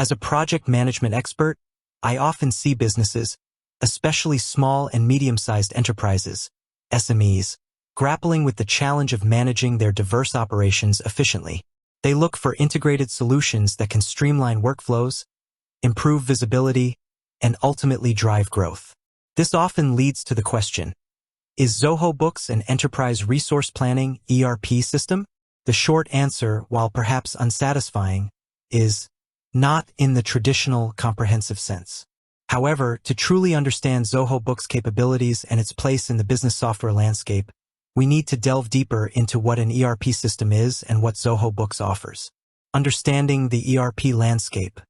As a project management expert, I often see businesses, especially small and medium-sized enterprises, SMEs, grappling with the challenge of managing their diverse operations efficiently. They look for integrated solutions that can streamline workflows, improve visibility, and ultimately drive growth. This often leads to the question, is Zoho Books an enterprise resource planning ERP system? The short answer, while perhaps unsatisfying, is not in the traditional comprehensive sense. However, to truly understand Zoho Books' capabilities and its place in the business software landscape, we need to delve deeper into what an ERP system is and what Zoho Books offers. Understanding the ERP landscape.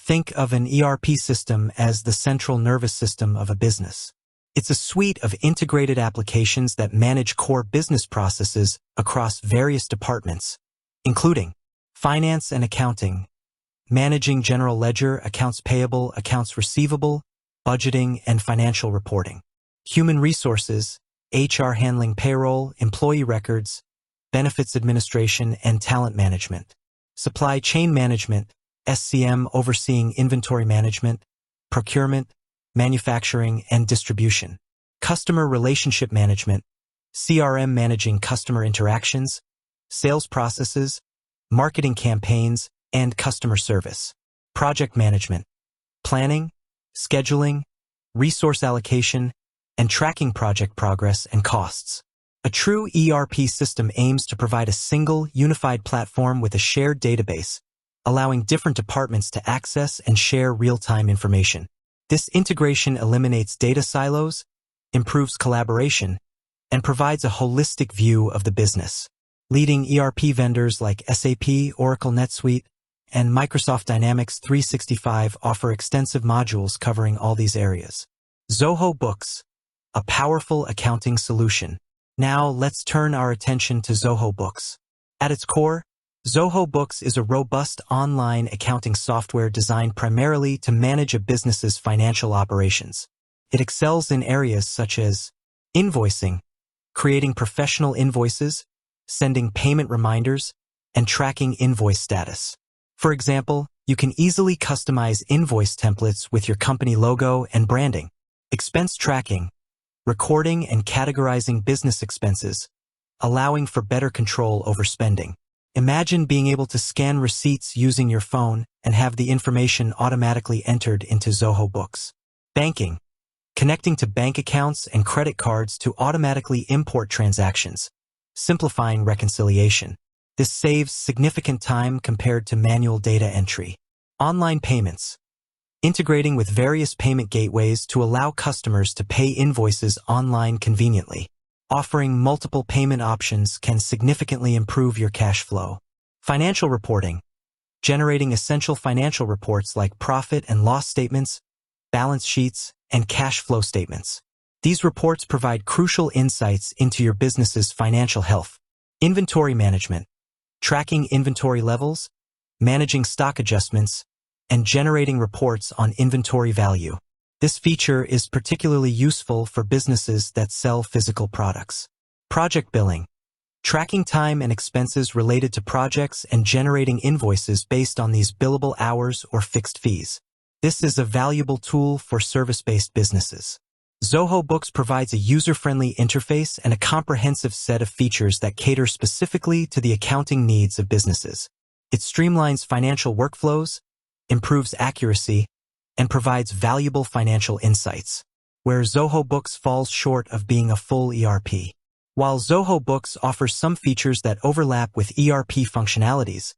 Think of an ERP system as the central nervous system of a business. It's a suite of integrated applications that manage core business processes across various departments, including finance and accounting, managing general ledger, accounts payable, accounts receivable, budgeting, and financial reporting. Human resources, HR handling payroll, employee records, benefits administration, and talent management. Supply chain management, SCM overseeing inventory management, procurement, manufacturing, and distribution. Customer relationship management, CRM managing customer interactions, sales processes, marketing campaigns, and customer service. Project management, planning, scheduling, resource allocation, and tracking project progress and costs. A true ERP system aims to provide a single, unified platform with a shared database, allowing different departments to access and share real-time information. This integration eliminates data silos, improves collaboration, and provides a holistic view of the business. Leading ERP vendors like SAP, Oracle NetSuite, and Microsoft Dynamics 365 offer extensive modules covering all these areas. Zoho Books, a powerful accounting solution. Now let's turn our attention to Zoho Books. At its core, Zoho Books is a robust online accounting software designed primarily to manage a business's financial operations. It excels in areas such as invoicing, creating professional invoices, sending payment reminders, and tracking invoice status. For example, you can easily customize invoice templates with your company logo and branding. Expense tracking, recording and categorizing business expenses, allowing for better control over spending. Imagine being able to scan receipts using your phone and have the information automatically entered into Zoho Books. Banking, connecting to bank accounts and credit cards to automatically import transactions, simplifying reconciliation. This saves significant time compared to manual data entry. Online payments, integrating with various payment gateways to allow customers to pay invoices online conveniently. Offering multiple payment options can significantly improve your cash flow. Financial reporting, generating essential financial reports like profit and loss statements, balance sheets, and cash flow statements. These reports provide crucial insights into your business's financial health. Inventory management, tracking inventory levels, managing stock adjustments, and generating reports on inventory value. This feature is particularly useful for businesses that sell physical products. Project billing, tracking time and expenses related to projects and generating invoices based on these billable hours or fixed fees. This is a valuable tool for service-based businesses. Zoho Books provides a user-friendly interface and a comprehensive set of features that cater specifically to the accounting needs of businesses. It streamlines financial workflows, improves accuracy, and provides valuable financial insights, where Zoho Books falls short of being a full ERP. While Zoho Books offers some features that overlap with ERP functionalities,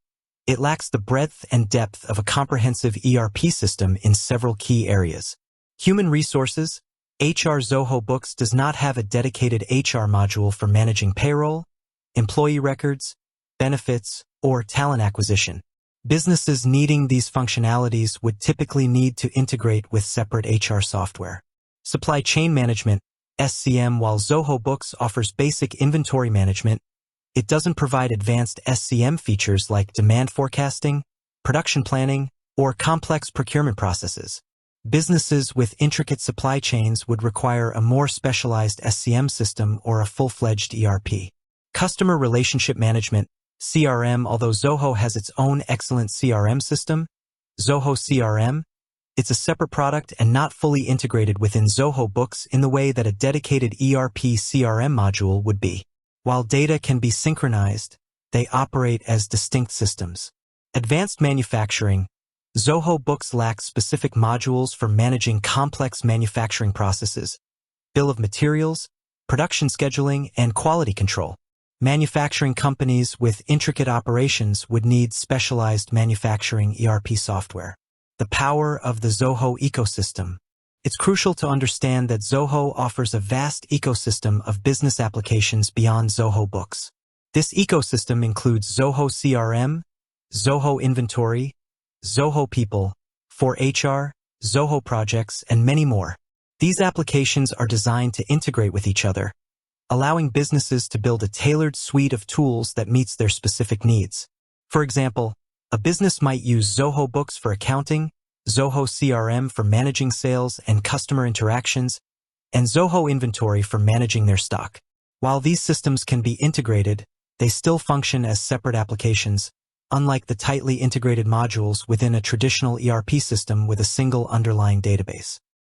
it lacks the breadth and depth of a comprehensive ERP system in several key areas. Human resources, HR. Zoho Books does not have a dedicated HR module for managing payroll, employee records, benefits, or talent acquisition. Businesses needing these functionalities would typically need to integrate with separate HR software. Supply chain management, SCM. While Zoho Books offers basic inventory management, it doesn't provide advanced SCM features like demand forecasting, production planning, or complex procurement processes. Businesses with intricate supply chains would require a more specialized SCM system or a full-fledged ERP. Customer relationship management, CRM. Although Zoho has its own excellent CRM system, Zoho CRM. It's a separate product and not fully integrated within Zoho Books in the way that a dedicated ERP CRM module would be. While data can be synchronized, they operate as distinct systems. Advanced manufacturing. Zoho Books lacks specific modules for managing complex manufacturing processes, bill of materials, production scheduling, and quality control. Manufacturing companies with intricate operations would need specialized manufacturing ERP software. The power of the Zoho ecosystem. It's crucial to understand that Zoho offers a vast ecosystem of business applications beyond Zoho Books. This ecosystem includes Zoho CRM, Zoho Inventory, Zoho People, for HR, Zoho Projects, and many more. These applications are designed to integrate with each other, allowing businesses to build a tailored suite of tools that meets their specific needs. For example, a business might use Zoho Books for accounting, Zoho CRM for managing sales and customer interactions, and Zoho Inventory for managing their stock. While these systems can be integrated, they still function as separate applications, unlike the tightly integrated modules within a traditional ERP system with a single underlying database.